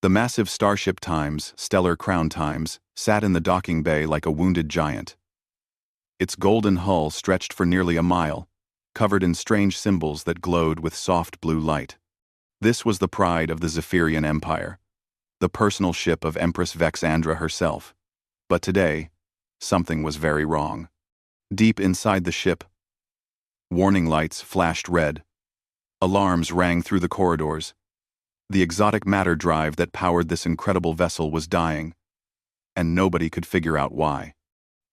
The massive starship Times, stellar crown Times, sat in the docking bay like a wounded giant. Its golden hull stretched for nearly a mile, covered in strange symbols that glowed with soft blue light. This was the pride of the Zephyrian Empire, the personal ship of Empress Vexandra herself. But today, something was very wrong. Deep inside the ship, warning lights flashed red. Alarms rang through the corridors. The exotic matter drive that powered this incredible vessel was dying, and nobody could figure out why.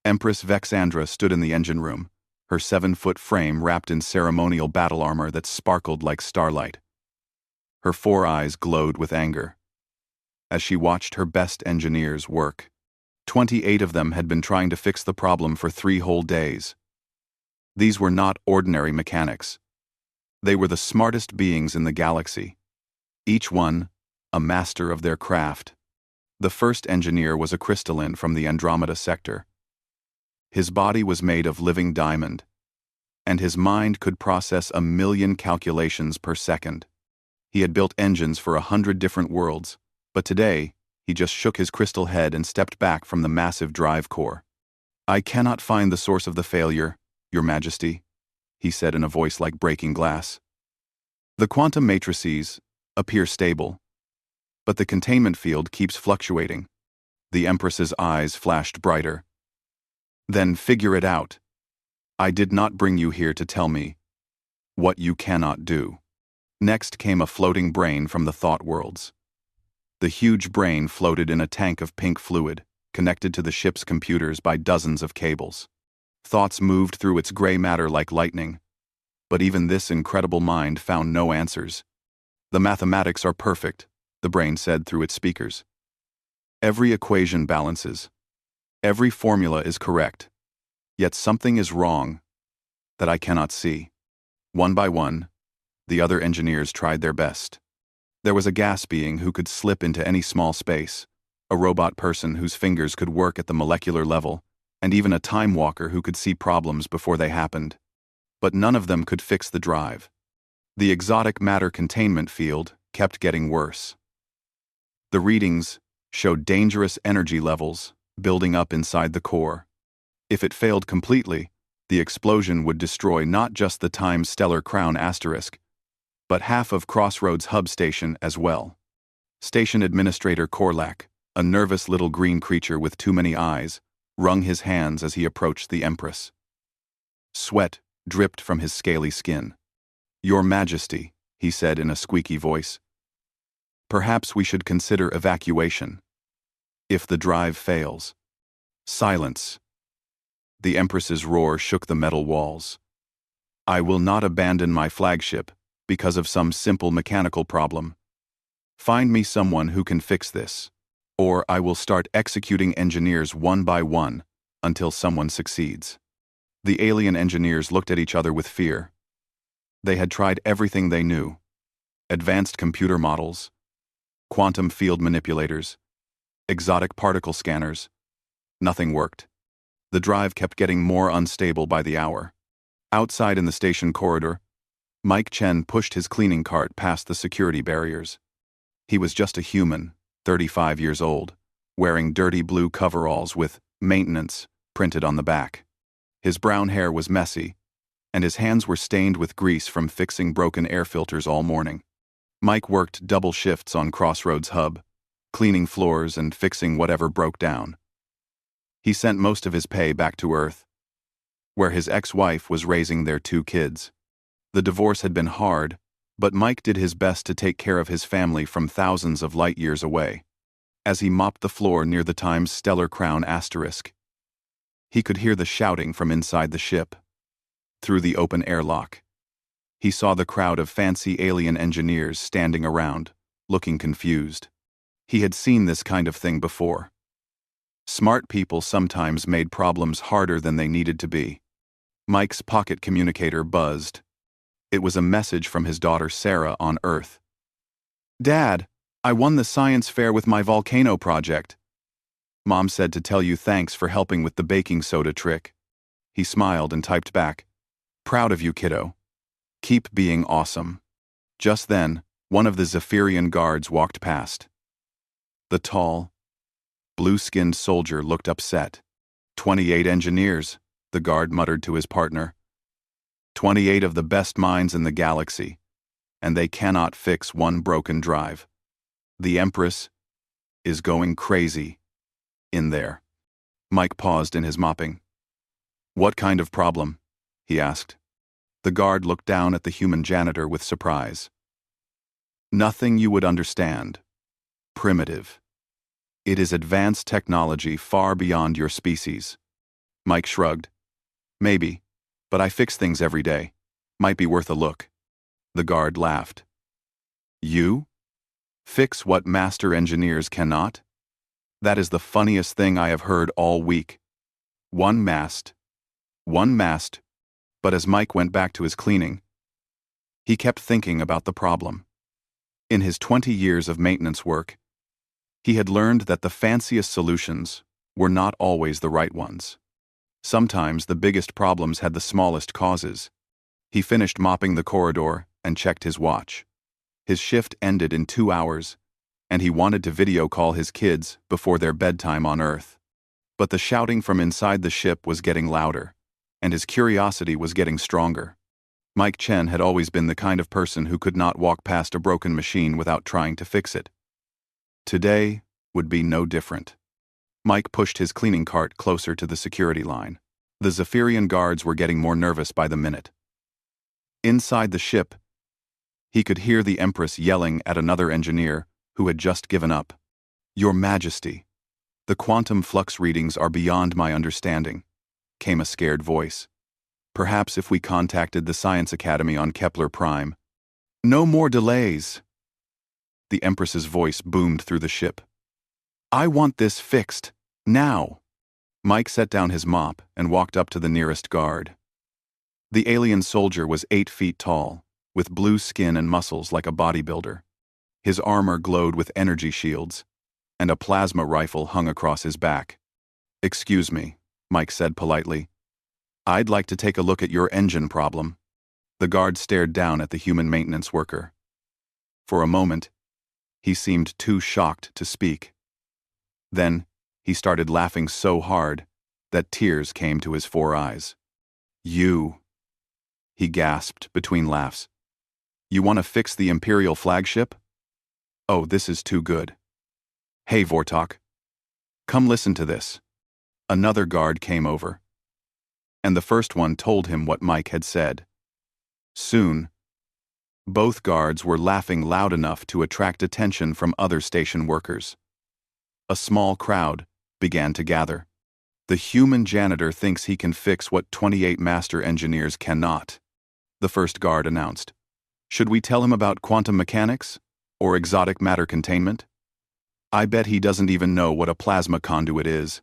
Empress Vexandra stood in the engine room, her 7-foot frame wrapped in ceremonial battle armor that sparkled like starlight. Her 4 eyes glowed with anger as she watched her best engineers work. 28 of them had been trying to fix the problem for 3 whole days. These were not ordinary mechanics. They were the smartest beings in the galaxy, each one a master of their craft. The first engineer was a crystalline from the Andromeda sector. His body was made of living diamond, and his mind could process 1,000,000 calculations per second. He had built engines for 100 different worlds, but today, he just shook his crystal head and stepped back from the massive drive core. "I cannot find the source of the failure, Your Majesty," he said in a voice like breaking glass. "The quantum matrices appear stable, but the containment field keeps fluctuating." The Empress's eyes flashed brighter. "Then figure it out. I did not bring you here to tell me what you cannot do." Next came a floating brain from the thought worlds. The huge brain floated in a tank of pink fluid, connected to the ship's computers by dozens of cables. Thoughts moved through its gray matter like lightning, but even this incredible mind found no answers. "The mathematics are perfect," the brain said through its speakers. "Every equation balances. Every formula is correct. Yet something is wrong that I cannot see." One by one, the other engineers tried their best. There was a gas being who could slip into any small space, a robot person whose fingers could work at the molecular level, and even a time walker who could see problems before they happened. But none of them could fix the drive. The exotic matter containment field kept getting worse. The readings showed dangerous energy levels building up inside the core. If it failed completely, the explosion would destroy not just the Times stellar crown asterisk, but half of Crossroads Hub Station as well. Station Administrator Korlak, a nervous little green creature with too many eyes, wrung his hands as he approached the Empress. Sweat dripped from his scaly skin. "Your Majesty," he said in a squeaky voice, "perhaps we should consider evacuation. If the drive fails." "Silence." The Empress's roar shook the metal walls. "I will not abandon my flagship because of some simple mechanical problem. Find me someone who can fix this, or I will start executing engineers one by one until someone succeeds." The alien engineers looked at each other with fear. They had tried everything they knew: advanced computer models, quantum field manipulators, exotic particle scanners. Nothing worked. The drive kept getting more unstable by the hour. Outside in the station corridor, Mike Chen pushed his cleaning cart past the security barriers. He was just a human, 35 years old, wearing dirty blue coveralls with "maintenance" printed on the back. His brown hair was messy, and his hands were stained with grease from fixing broken air filters all morning. Mike worked double shifts on Crossroads Hub, cleaning floors and fixing whatever broke down. He sent most of his pay back to Earth, where his ex-wife was raising their 2 kids. The divorce had been hard, but Mike did his best to take care of his family from thousands of light years away. As he mopped the floor near the Times stellar crown asterisk, he could hear the shouting from inside the ship. Through the open airlock, he saw the crowd of fancy alien engineers standing around, looking confused. He had seen this kind of thing before. Smart people sometimes made problems harder than they needed to be. Mike's pocket communicator buzzed. It was a message from his daughter Sarah on Earth. "Dad, I won the science fair with my volcano project. Mom said to tell you thanks for helping with the baking soda trick." He smiled and typed back, "Proud of you, kiddo. Keep being awesome." Just then, one of the Zephyrian guards walked past. The tall, blue-skinned soldier looked upset. 28 engineers, the guard muttered to his partner. 28 of the best minds in the galaxy, and they cannot fix one broken drive. The Empress is going crazy in there. Mike paused in his mopping. What kind of problem? He asked. The guard looked down at the human janitor with surprise. Nothing you would understand. Primitive. It is advanced technology far beyond your species. Mike shrugged. Maybe, but I fix things every day. Might be worth a look. The guard laughed. You? Fix what master engineers cannot? That is the funniest thing I have heard all week. One mast. But as Mike went back to his cleaning, he kept thinking about the problem. In his 20 years of maintenance work, he had learned that the fanciest solutions were not always the right ones. Sometimes the biggest problems had the smallest causes. He finished mopping the corridor and checked his watch. His shift ended in 2 hours, and he wanted to video call his kids before their bedtime on Earth. But the shouting from inside the ship was getting louder, and his curiosity was getting stronger. Mike Chen had always been the kind of person who could not walk past a broken machine without trying to fix it. Today would be no different. Mike pushed his cleaning cart closer to the security line. The Zephyrian guards were getting more nervous by the minute. Inside the ship, he could hear the Empress yelling at another engineer who had just given up. Your Majesty, the quantum flux readings are beyond my understanding, came a scared voice. Perhaps if we contacted the Science Academy on Kepler Prime. No more delays. The Empress's voice boomed through the ship. I want this fixed, now. Mike set down his mop and walked up to the nearest guard. The alien soldier was 8 feet tall, with blue skin and muscles like a bodybuilder. His armor glowed with energy shields, and a plasma rifle hung across his back. Excuse me, Mike said politely. I'd like to take a look at your engine problem. The guard stared down at the human maintenance worker. For a moment, he seemed too shocked to speak. Then, he started laughing so hard that tears came to his 4 eyes. You, he gasped between laughs. You want to fix the Imperial flagship? Oh, this is too good. Hey, Vortok. Come listen to this. Another guard came over, and the first one told him what Mike had said. Soon, both guards were laughing loud enough to attract attention from other station workers. A small crowd began to gather. The human janitor thinks he can fix what 28 master engineers cannot, the first guard announced. Should we tell him about quantum mechanics or exotic matter containment? I bet he doesn't even know what a plasma conduit is.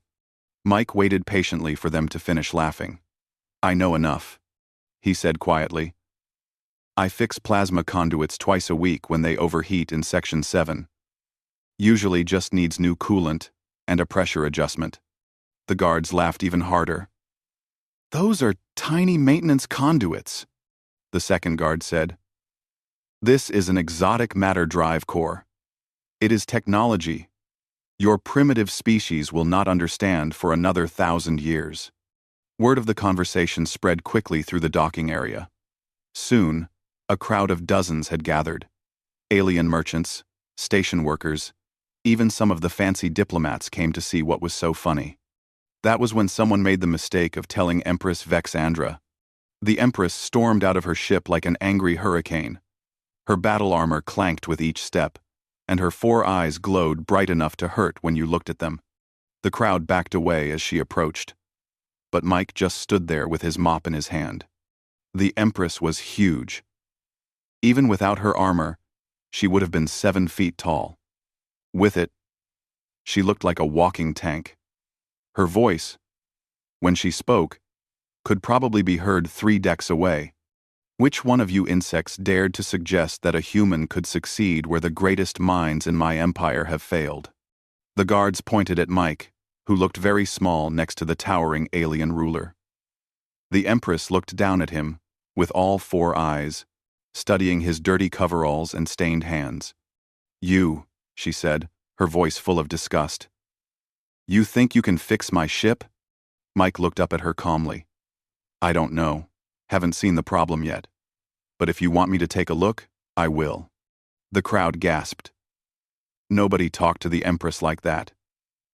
Mike waited patiently for them to finish laughing. I know enough, he said quietly. I fix plasma conduits twice a week when they overheat in Section 7. Usually just needs new coolant and a pressure adjustment. The guards laughed even harder. Those are tiny maintenance conduits, the second guard said. This is an exotic matter drive core. It is technology your primitive species will not understand for another 1,000 years. Word of the conversation spread quickly through the docking area. Soon, a crowd of dozens had gathered. Alien merchants, station workers, even some of the fancy diplomats came to see what was so funny. That was when someone made the mistake of telling Empress Vexandra. The Empress stormed out of her ship like an angry hurricane. Her battle armor clanked with each step, and her 4 eyes glowed bright enough to hurt when you looked at them. The crowd backed away as she approached. But Mike just stood there with his mop in his hand. The Empress was huge. Even without her armor, she would have been 7 feet tall. With it, she looked like a walking tank. Her voice, when she spoke, could probably be heard 3 decks away. Which one of you insects dared to suggest that a human could succeed where the greatest minds in my empire have failed? The guards pointed at Mike, who looked very small next to the towering alien ruler. The Empress looked down at him, with all 4 eyes, studying his dirty coveralls and stained hands. You, she said, her voice full of disgust. "You think you can fix my ship?" Mike looked up at her calmly. "I don't know. Haven't seen the problem yet. But if you want me to take a look, I will." The crowd gasped. Nobody talked to the Empress like that.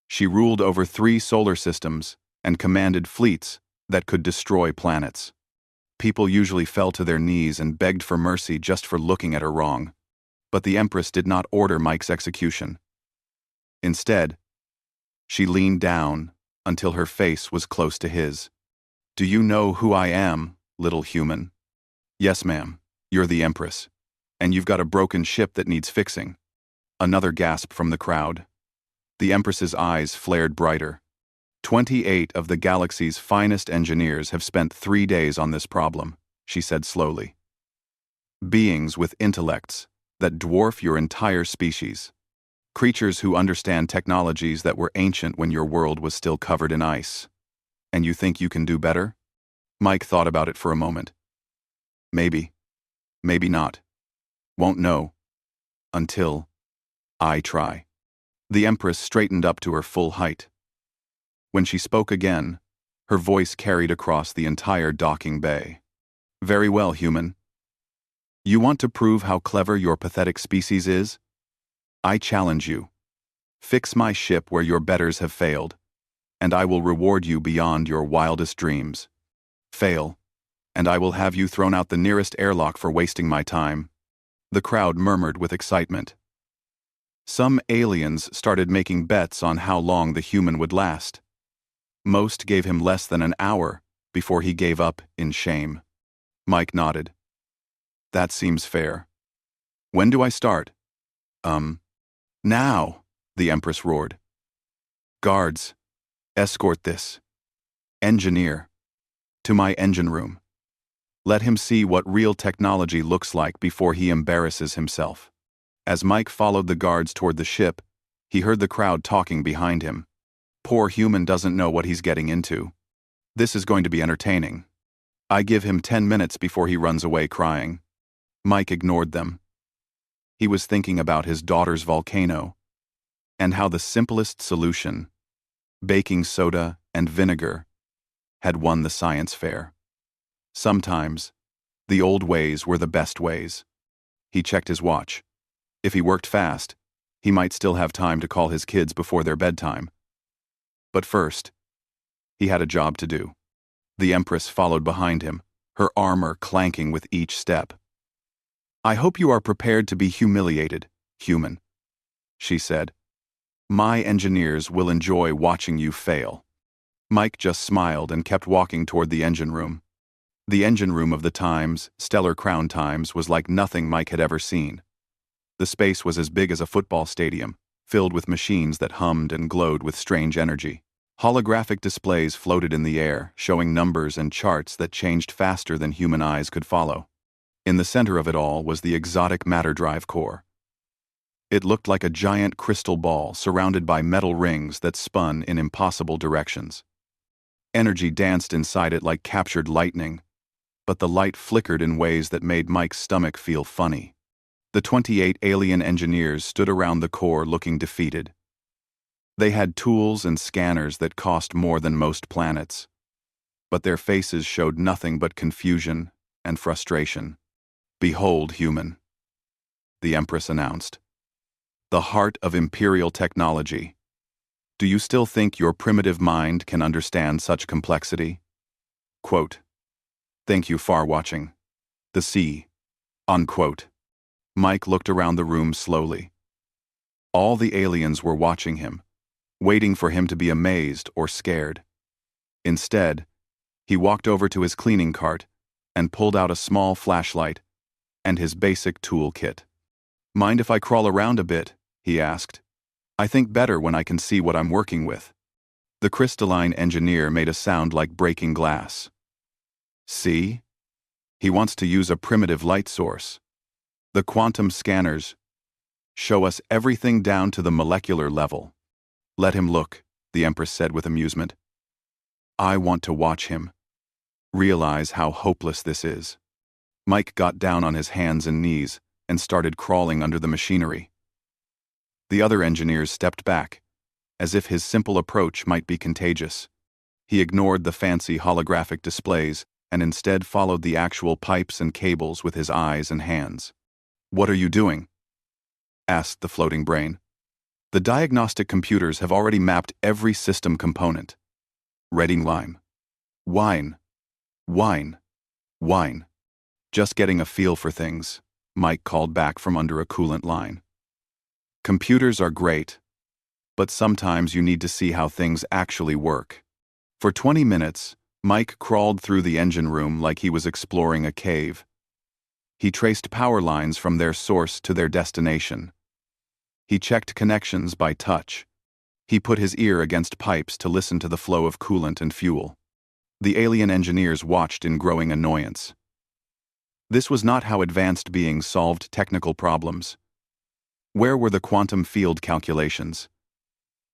She ruled over 3 solar systems and commanded fleets that could destroy planets. People usually fell to their knees and begged for mercy just for looking at her wrong. But the Empress did not order Mike's execution. Instead, she leaned down until her face was close to his. "Do you know who I am, little human?" "Yes, ma'am. You're the Empress. And you've got a broken ship that needs fixing." Another gasp from the crowd. The Empress's eyes flared brighter. 28 of the galaxy's finest engineers have spent 3 days on this problem, she said slowly. Beings with intellects that dwarf your entire species. Creatures who understand technologies that were ancient when your world was still covered in ice. And you think you can do better? Mike thought about it for a moment. Maybe. Maybe not. Won't know. Until I try. The Empress straightened up to her full height. When she spoke again, her voice carried across the entire docking bay. "Very well, human. You want to prove how clever your pathetic species is? I challenge you. Fix my ship where your betters have failed, and I will reward you beyond your wildest dreams. Fail, and I will have you thrown out the nearest airlock for wasting my time." The crowd murmured with excitement. Some aliens started making bets on how long the human would last. Most gave him less than an hour before he gave up in shame. Mike nodded. "That seems fair. When do I start?" Now," the Empress roared. "Guards, escort this engineer to my engine room. Let him see what real technology looks like before he embarrasses himself." As Mike followed the guards toward the ship, he heard the crowd talking behind him. "Poor human doesn't know what he's getting into. This is going to be entertaining. I give him 10 minutes before he runs away crying." Mike ignored them. He was thinking about his daughter's volcano, and how the simplest solution, baking soda and vinegar, had won the science fair. Sometimes, the old ways were the best ways. He checked his watch. If he worked fast, he might still have time to call his kids before their bedtime. But first, he had a job to do. The Empress followed behind him, her armor clanking with each step. "I hope you are prepared to be humiliated, human," she said. "My engineers will enjoy watching you fail." Mike just smiled and kept walking toward the engine room. The engine room of the Times, Stellar Crown Times, was like nothing Mike had ever seen. The space was as big as a football stadium, filled with machines that hummed and glowed with strange energy. Holographic displays floated in the air, showing numbers and charts that changed faster than human eyes could follow. In the center of it all was the exotic matter drive core. It looked like a giant crystal ball surrounded by metal rings that spun in impossible directions. Energy danced inside it like captured lightning, but the light flickered in ways that made Mike's stomach feel funny. The 28 alien engineers stood around the core looking defeated. They had tools and scanners that cost more than most planets, but their faces showed nothing but confusion and frustration. "Behold, human," the Empress announced. "The heart of imperial technology. Do you still think your primitive mind can understand such complexity?" Quote, "Thank you for watching. The sea." Unquote. Mike looked around the room slowly. All the aliens were watching him, waiting for him to be amazed or scared. Instead, he walked over to his cleaning cart and pulled out a small flashlight and his basic tool kit. "Mind if I crawl around a bit?" he asked. "I think better when I can see what I'm working with." The crystalline engineer made a sound like breaking glass. "See? He wants to use a primitive light source. The quantum scanners show us everything down to the molecular level." "Let him look," the Empress said with amusement. "I want to watch him. Realize how hopeless this is." Mike got down on his hands and knees and started crawling under the machinery. The other engineers stepped back, as if his simple approach might be contagious. He ignored the fancy holographic displays and instead followed the actual pipes and cables with his eyes and hands. "What are you doing?" asked the floating brain. "The diagnostic computers have already mapped every system component. Reading lime. Wine. Wine. Wine. Just getting a feel for things," Mike called back from under a coolant line. "Computers are great, but sometimes you need to see how things actually work." For 20 minutes, Mike crawled through the engine room like he was exploring a cave. He traced power lines from their source to their destination. He checked connections by touch. He put his ear against pipes to listen to the flow of coolant and fuel. The alien engineers watched in growing annoyance. This was not how advanced beings solved technical problems. Where were the quantum field calculations?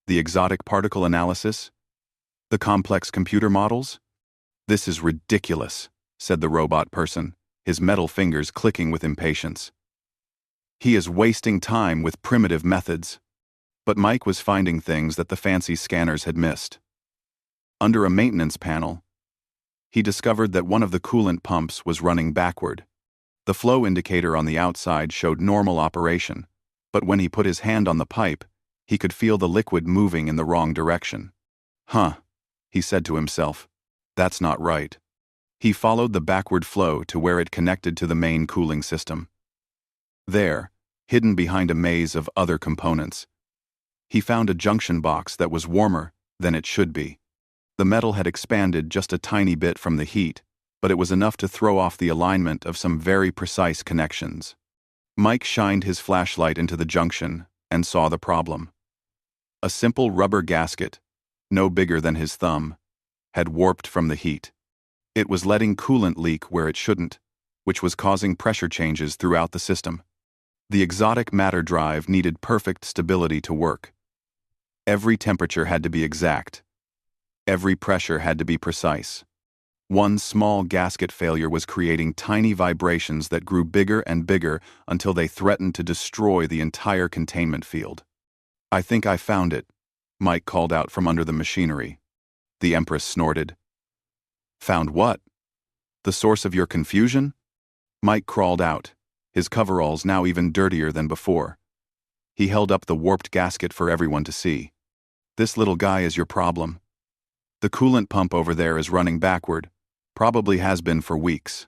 The exotic particle analysis? The complex computer models? "This is ridiculous," said the robot person, his metal fingers clicking with impatience. "He is wasting time with primitive methods." But Mike was finding things that the fancy scanners had missed. Under a maintenance panel, he discovered that one of the coolant pumps was running backward. The flow indicator on the outside showed normal operation, but when he put his hand on the pipe, he could feel the liquid moving in the wrong direction. "Huh," he said to himself. "That's not right." He followed the backward flow to where it connected to the main cooling system. There, hidden behind a maze of other components, he found a junction box that was warmer than it should be. The metal had expanded just a tiny bit from the heat, but it was enough to throw off the alignment of some very precise connections. Mike shined his flashlight into the junction and saw the problem. A simple rubber gasket, no bigger than his thumb, had warped from the heat. It was letting coolant leak where it shouldn't, which was causing pressure changes throughout the system. The exotic matter drive needed perfect stability to work. Every temperature had to be exact. Every pressure had to be precise. One small gasket failure was creating tiny vibrations that grew bigger and bigger until they threatened to destroy the entire containment field. "I think I found it," Mike called out from under the machinery. The Empress snorted. "Found what? The source of your confusion?" Mike crawled out, his coveralls now even dirtier than before. He held up the warped gasket for everyone to see. "This little guy is your problem. The coolant pump over there is running backward, probably has been for weeks.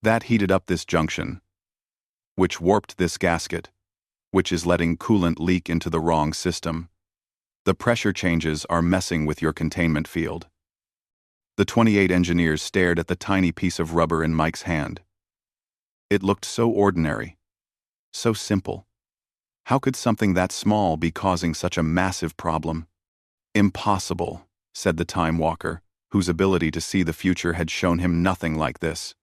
That heated up this junction, which warped this gasket, which is letting coolant leak into the wrong system. The pressure changes are messing with your containment field." The 28 engineers stared at the tiny piece of rubber in Mike's hand. It looked so ordinary, so simple. How could something that small be causing such a massive problem? "Impossible," said the Time Walker, whose ability to see the future had shown him nothing like this.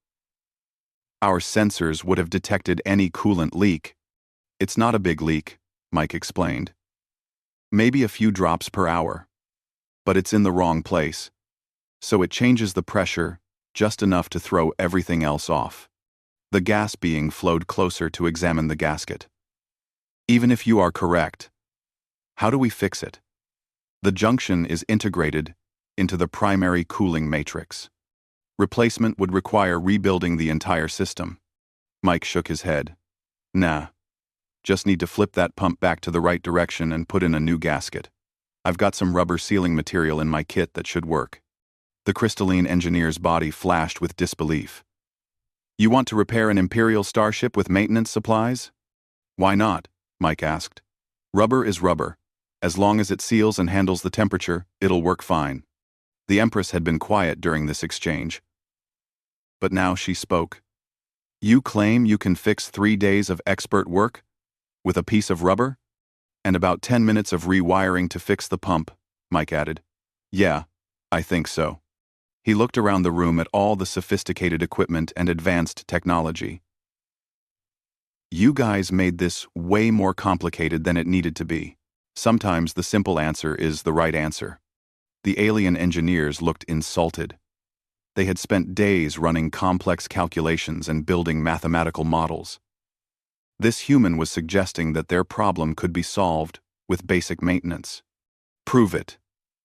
"Our sensors would have detected any coolant leak." "It's not a big leak," Mike explained. "Maybe a few drops per hour. But it's in the wrong place. So it changes the pressure just enough to throw everything else off." The gas being flowed closer to examine the gasket. "Even if you are correct, how do we fix it? The junction is integrated into the primary cooling matrix. Replacement would require rebuilding the entire system." Mike shook his head. "Nah. Just need to flip that pump back to the right direction and put in a new gasket. I've got some rubber sealing material in my kit that should work." The crystalline engineer's body flashed with disbelief. "You want to repair an Imperial starship with maintenance supplies?" "Why not?" Mike asked. "Rubber is rubber. As long as it seals and handles the temperature, it'll work fine." The Empress had been quiet during this exchange. But now she spoke. "You claim you can fix 3 days of expert work with a piece of rubber? And about 10 minutes of rewiring to fix the pump," Mike added. "Yeah, I think so." He looked around the room at all the sophisticated equipment and advanced technology. "You guys made this way more complicated than it needed to be. Sometimes the simple answer is the right answer." The alien engineers looked insulted. They had spent days running complex calculations and building mathematical models. This human was suggesting that their problem could be solved with basic maintenance. Prove it,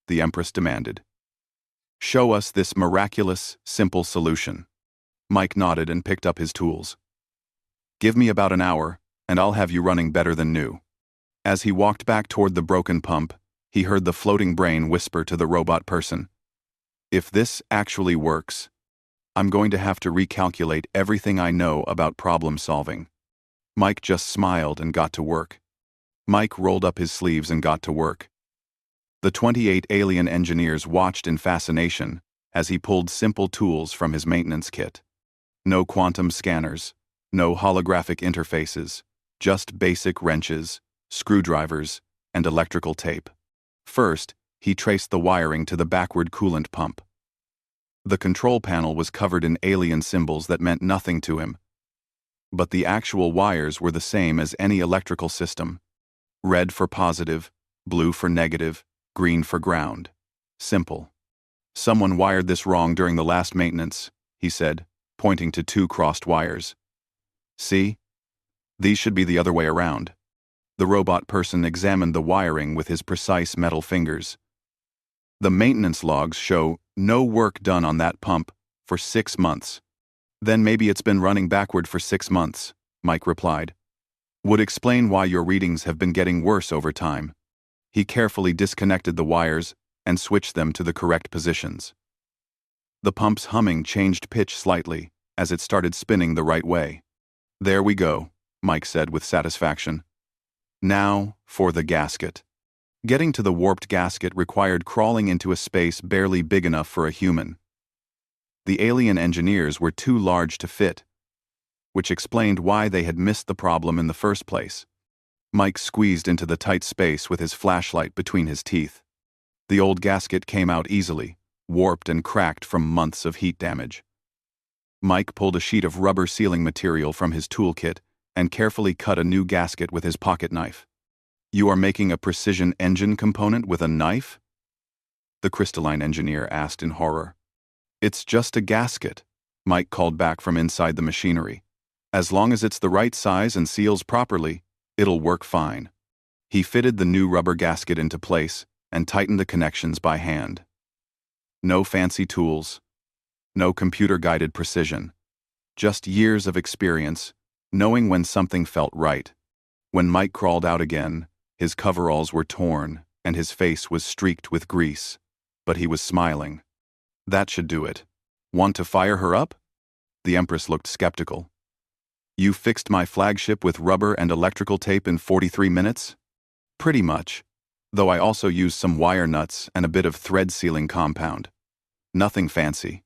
the Empress demanded. Show us this miraculous, simple solution. Mike nodded and picked up his tools. Give me about an hour, and I'll have you running better than new. As he walked back toward the broken pump, he heard the floating brain whisper to the robot person. If this actually works, I'm going to have to recalculate everything I know about problem solving. Mike just smiled and got to work. Mike rolled up his sleeves and got to work. The 28 alien engineers watched in fascination as he pulled simple tools from his maintenance kit. No quantum scanners, no holographic interfaces, just basic wrenches, screwdrivers, and electrical tape. First, he traced the wiring to the backward coolant pump. The control panel was covered in alien symbols that meant nothing to him. But the actual wires were the same as any electrical system. Red for positive, blue for negative, green for ground. Simple. Someone wired this wrong during the last maintenance, he said, pointing to 2 crossed wires. See? These should be the other way around. The robot person examined the wiring with his precise metal fingers. The maintenance logs show no work done on that pump for 6 months. Then maybe it's been running backward for 6 months, Mike replied. Would explain why your readings have been getting worse over time. He carefully disconnected the wires and switched them to the correct positions. The pump's humming changed pitch slightly as it started spinning the right way. There we go, Mike said with satisfaction. Now for the gasket. Getting to the warped gasket required crawling into a space barely big enough for a human. The alien engineers were too large to fit, which explained why they had missed the problem in the first place. Mike squeezed into the tight space with his flashlight between his teeth. The old gasket came out easily, warped and cracked from months of heat damage. Mike pulled a sheet of rubber sealing material from his toolkit and carefully cut a new gasket with his pocket knife. You are making a precision engine component with a knife? The crystalline engineer asked in horror. It's just a gasket, Mike called back from inside the machinery. As long as it's the right size and seals properly, it'll work fine. He fitted the new rubber gasket into place and tightened the connections by hand. No fancy tools. No computer-guided precision. Just years of experience, knowing when something felt right. When Mike crawled out again, his coveralls were torn and his face was streaked with grease, but he was smiling. That should do it. Want to fire her up? The Empress looked skeptical. You fixed my flagship with rubber and electrical tape in 43 minutes? Pretty much, though I also used some wire nuts and a bit of thread sealing compound. Nothing fancy.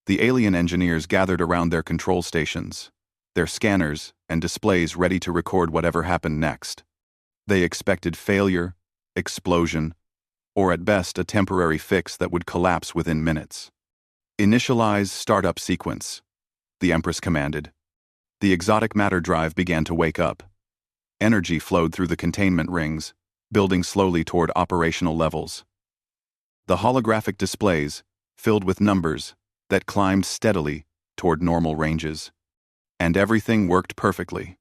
The alien engineers gathered around their control stations, their scanners and displays ready to record whatever happened next. They expected failure, explosion, or at best a temporary fix that would collapse within minutes. Initialize startup sequence, the Empress commanded. The exotic matter drive began to wake up. Energy flowed through the containment rings, building slowly toward operational levels. The holographic displays, filled with numbers, that climbed steadily toward normal ranges. And everything worked perfectly.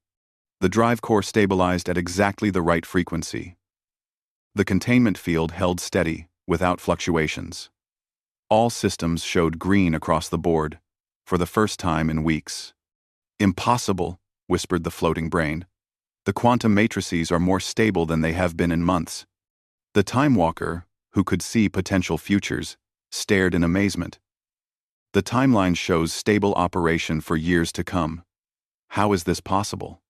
The drive core stabilized at exactly the right frequency. The containment field held steady, without fluctuations. All systems showed green across the board, for the first time in weeks. Impossible, whispered the floating brain. The quantum matrices are more stable than they have been in months. The Time Walker, who could see potential futures, stared in amazement. The timeline shows stable operation for years to come. How is this possible?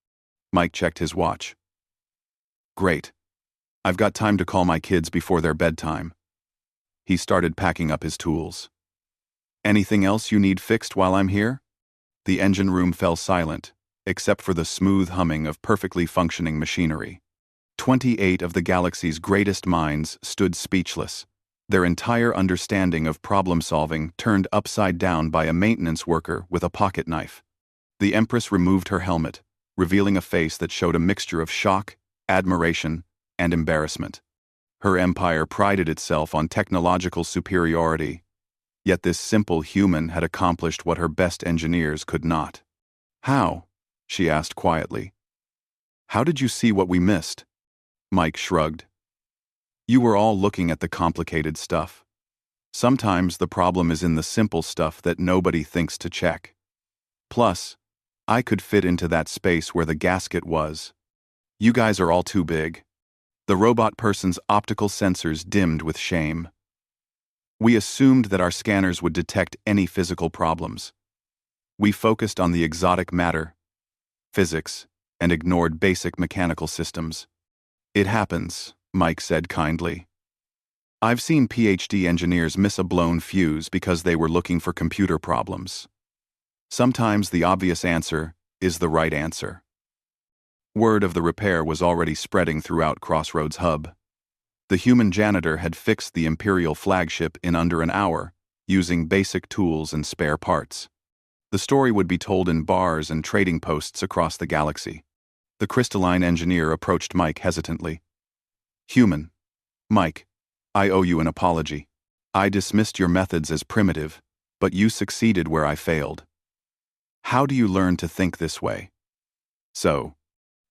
Mike checked his watch. Great. I've got time to call my kids before their bedtime. He started packing up his tools. Anything else you need fixed while I'm here? The engine room fell silent, except for the smooth humming of perfectly functioning machinery. 28 of the galaxy's greatest minds stood speechless, their entire understanding of problem-solving turned upside down by a maintenance worker with a pocket knife. The Empress removed her helmet, revealing a face that showed a mixture of shock, admiration, and embarrassment. Her empire prided itself on technological superiority, yet this simple human had accomplished what her best engineers could not. How? She asked quietly. How did you see what we missed? Mike shrugged. You were all looking at the complicated stuff. Sometimes the problem is in the simple stuff that nobody thinks to check. Plus, I could fit into that space where the gasket was. You guys are all too big. The robot person's optical sensors dimmed with shame. We assumed that our scanners would detect any physical problems. We focused on the exotic matter, physics, and ignored basic mechanical systems. It happens, Mike said kindly. I've seen PhD engineers miss a blown fuse because they were looking for computer problems. Sometimes the obvious answer is the right answer. Word of the repair was already spreading throughout Crossroads Hub. The human janitor had fixed the Imperial flagship in under an hour, using basic tools and spare parts. The story would be told in bars and trading posts across the galaxy. The crystalline engineer approached Mike hesitantly. Human. Mike, I owe you an apology. I dismissed your methods as primitive, but you succeeded where I failed. How do you learn to think this way? So,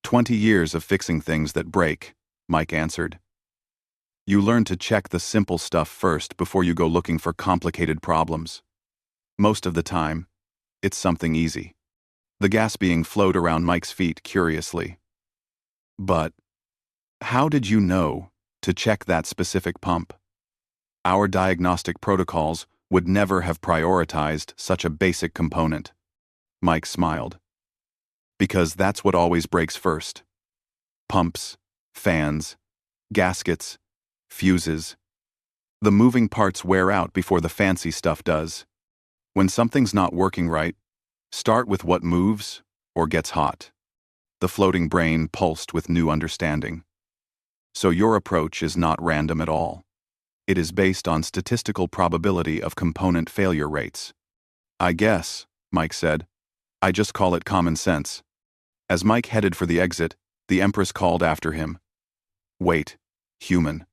20 years of fixing things that break, Mike answered. You learn to check the simple stuff first before you go looking for complicated problems. Most of the time, it's something easy. The gas being flowed around Mike's feet curiously. But, how did you know to check that specific pump? Our diagnostic protocols would never have prioritized such a basic component. Mike smiled. Because that's what always breaks first. Pumps, fans, gaskets, fuses. The moving parts wear out before the fancy stuff does. When something's not working right, start with what moves or gets hot. The floating brain pulsed with new understanding. So your approach is not random at all. It is based on statistical probability of component failure rates. I guess, Mike said. I just call it common sense. As Mike headed for the exit, the Empress called after him. Wait, human.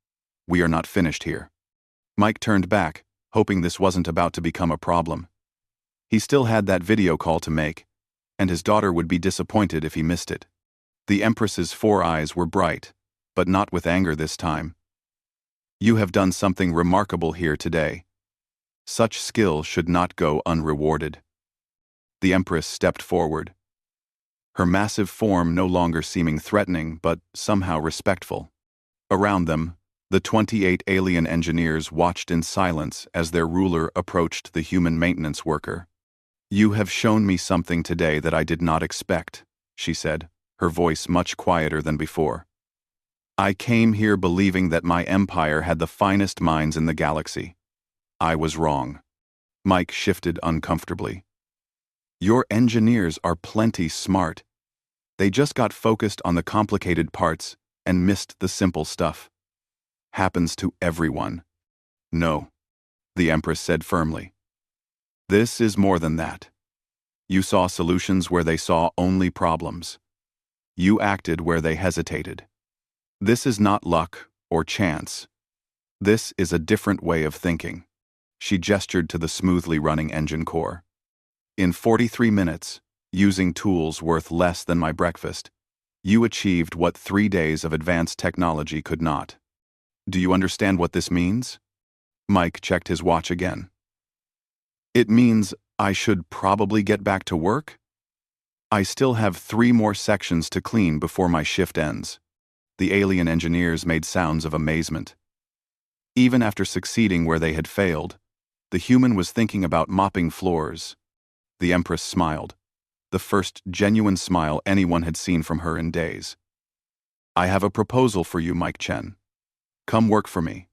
We are not finished here. Mike turned back, hoping this wasn't about to become a problem. He still had that video call to make, and his daughter would be disappointed if he missed it. The Empress's 4 eyes were bright, but not with anger this time. You have done something remarkable here today. Such skill should not go unrewarded. The Empress stepped forward, her massive form no longer seeming threatening but somehow respectful. Around them, the 28 alien engineers watched in silence as their ruler approached the human maintenance worker. You have shown me something today that I did not expect, she said, her voice much quieter than before. I came here believing that my empire had the finest minds in the galaxy. I was wrong. Mike shifted uncomfortably. Your engineers are plenty smart. They just got focused on the complicated parts and missed the simple stuff. Happens to everyone. No, the Empress said firmly. This is more than that. You saw solutions where they saw only problems. You acted where they hesitated. This is not luck or chance. This is a different way of thinking. She gestured to the smoothly running engine core. In 43 minutes, using tools worth less than my breakfast, you achieved what 3 days of advanced technology could not. Do you understand what this means? Mike checked his watch again. It means I should probably get back to work? I still have 3 more sections to clean before my shift ends. The alien engineers made sounds of amazement. Even after succeeding where they had failed, the human was thinking about mopping floors. The Empress smiled, the first genuine smile anyone had seen from her in days. I have a proposal for you, Mike Chen. Come work for me.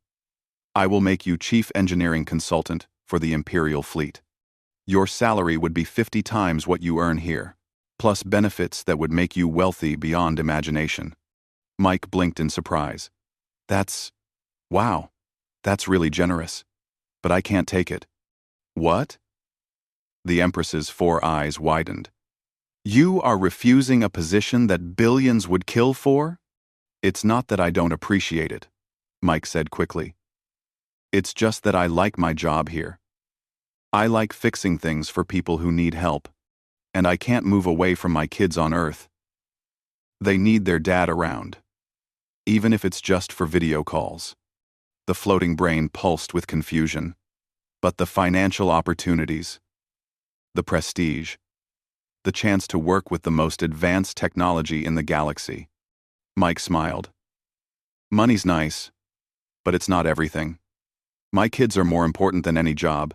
I will make you Chief Engineering Consultant for the Imperial Fleet. Your salary would be 50 times what you earn here, plus benefits that would make you wealthy beyond imagination. Mike blinked in surprise. Wow, that's really generous. But I can't take it. What? The Empress's 4 eyes widened. You are refusing a position that billions would kill for? It's not that I don't appreciate it, Mike said quickly. It's just that I like my job here. I like fixing things for people who need help, and I can't move away from my kids on Earth. They need their dad around, even if it's just for video calls. The floating brain pulsed with confusion. But the financial opportunities, the prestige, the chance to work with the most advanced technology in the galaxy. Mike smiled. Money's nice, but it's not everything. My kids are more important than any job,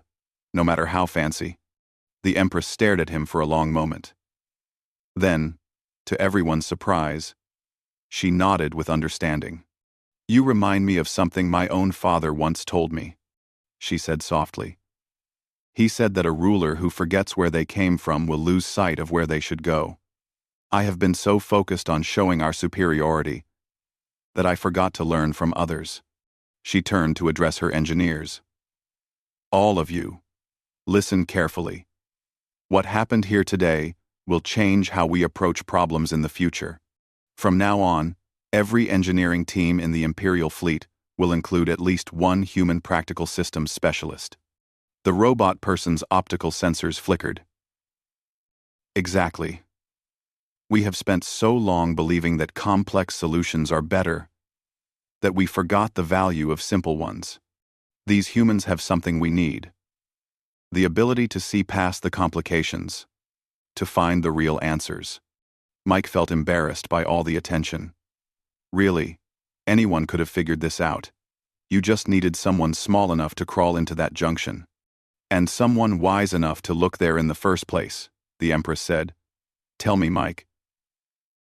no matter how fancy. The Empress stared at him for a long moment. Then, to everyone's surprise, she nodded with understanding. You remind me of something my own father once told me, she said softly. He said that a ruler who forgets where they came from will lose sight of where they should go. I have been so focused on showing our superiority that I forgot to learn from others. She turned to address her engineers. All of you, listen carefully. What happened here today will change how we approach problems in the future. From now on, every engineering team in the Imperial fleet will include at least one human practical systems specialist. The robot person's optical sensors flickered. Exactly. We have spent so long believing that complex solutions are better that we forgot the value of simple ones. These humans have something we need. The ability to see past the complications, to find the real answers. Mike felt embarrassed by all the attention. Really, anyone could have figured this out. You just needed someone small enough to crawl into that junction. And someone wise enough to look there in the first place, the Empress said. Tell me, Mike,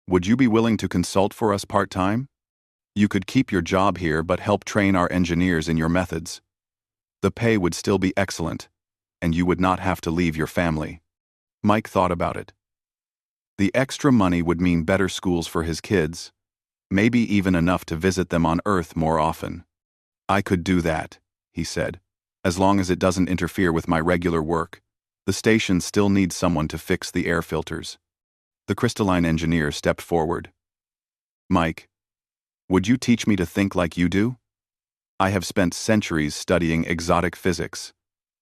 would you be willing to consult for us part-time? You could keep your job here but help train our engineers in your methods. The pay would still be excellent, and you would not have to leave your family. Mike thought about it. The extra money would mean better schools for his kids, maybe even enough to visit them on Earth more often. I could do that, he said, as long as it doesn't interfere with my regular work. The station still needs someone to fix the air filters. The crystalline engineer stepped forward. Mike, would you teach me to think like you do? I have spent centuries studying exotic physics,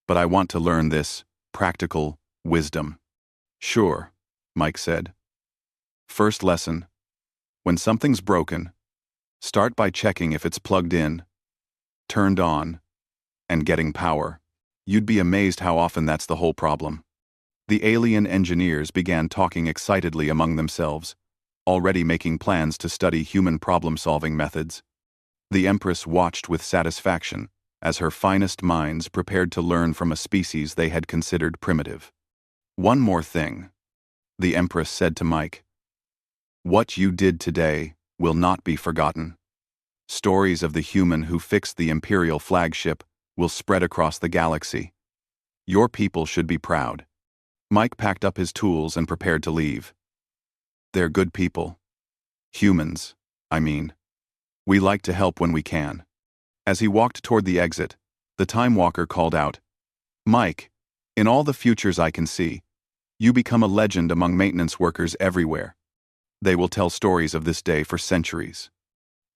but I want to learn this practical wisdom. Sure, Mike said. First lesson. When something's broken, start by checking if it's plugged in, turned on, and getting power. You'd be amazed how often that's the whole problem. The alien engineers began talking excitedly among themselves, already making plans to study human problem-solving methods. The Empress watched with satisfaction as her finest minds prepared to learn from a species they had considered primitive. One more thing, the Empress said to Mike. What you did today will not be forgotten. Stories of the human who fixed the Imperial flagship will spread across the galaxy. Your people should be proud. Mike packed up his tools and prepared to leave. They're good people. Humans, I mean. We like to help when we can. As he walked toward the exit, the Time Walker called out, Mike, in all the futures I can see, you become a legend among maintenance workers everywhere. They will tell stories of this day for centuries.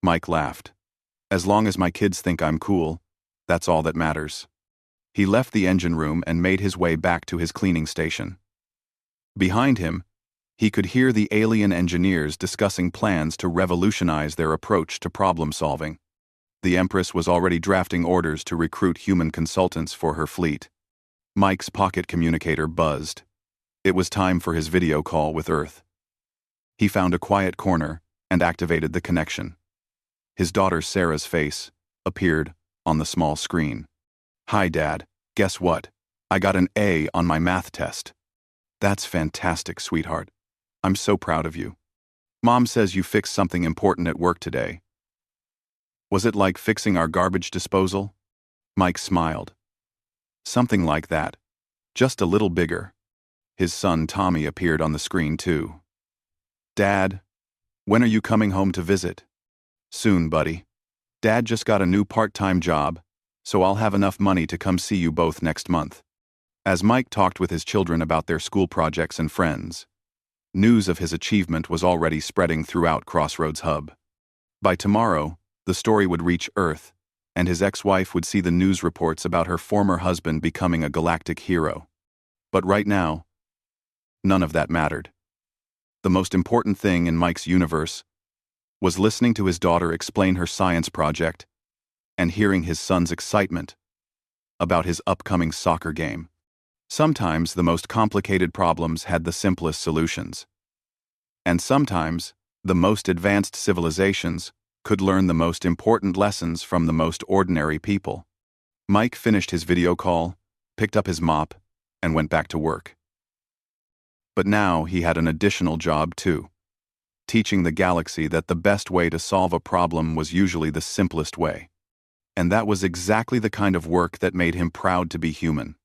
Mike laughed. As long as my kids think I'm cool, that's all that matters. He left the engine room and made his way back to his cleaning station. Behind him, he could hear the alien engineers discussing plans to revolutionize their approach to problem-solving. The Empress was already drafting orders to recruit human consultants for her fleet. Mike's pocket communicator buzzed. It was time for his video call with Earth. He found a quiet corner and activated the connection. His daughter Sarah's face appeared on the small screen. Hi, Dad. Guess what? I got an A on my math test. That's fantastic, sweetheart. I'm so proud of you. Mom says you fixed something important at work today. Was it like fixing our garbage disposal? Mike smiled. Something like that. Just a little bigger. His son Tommy appeared on the screen too. Dad, when are you coming home to visit? Soon, buddy. Dad just got a new part-time job, so I'll have enough money to come see you both next month. As Mike talked with his children about their school projects and friends, news of his achievement was already spreading throughout Crossroads Hub. By tomorrow, the story would reach Earth, and his ex-wife would see the news reports about her former husband becoming a galactic hero. But right now, none of that mattered. The the most important thing in Mike's universe was listening to his daughter explain her science project and hearing his son's excitement about his upcoming soccer game. Sometimes the most complicated problems had the simplest solutions. And sometimes the most advanced civilizations could learn the most important lessons from the most ordinary people. Mike finished his video call, picked up his mop, and went back to work. But now he had an additional job too, teaching the galaxy that the best way to solve a problem was usually the simplest way. And that was exactly the kind of work that made him proud to be human.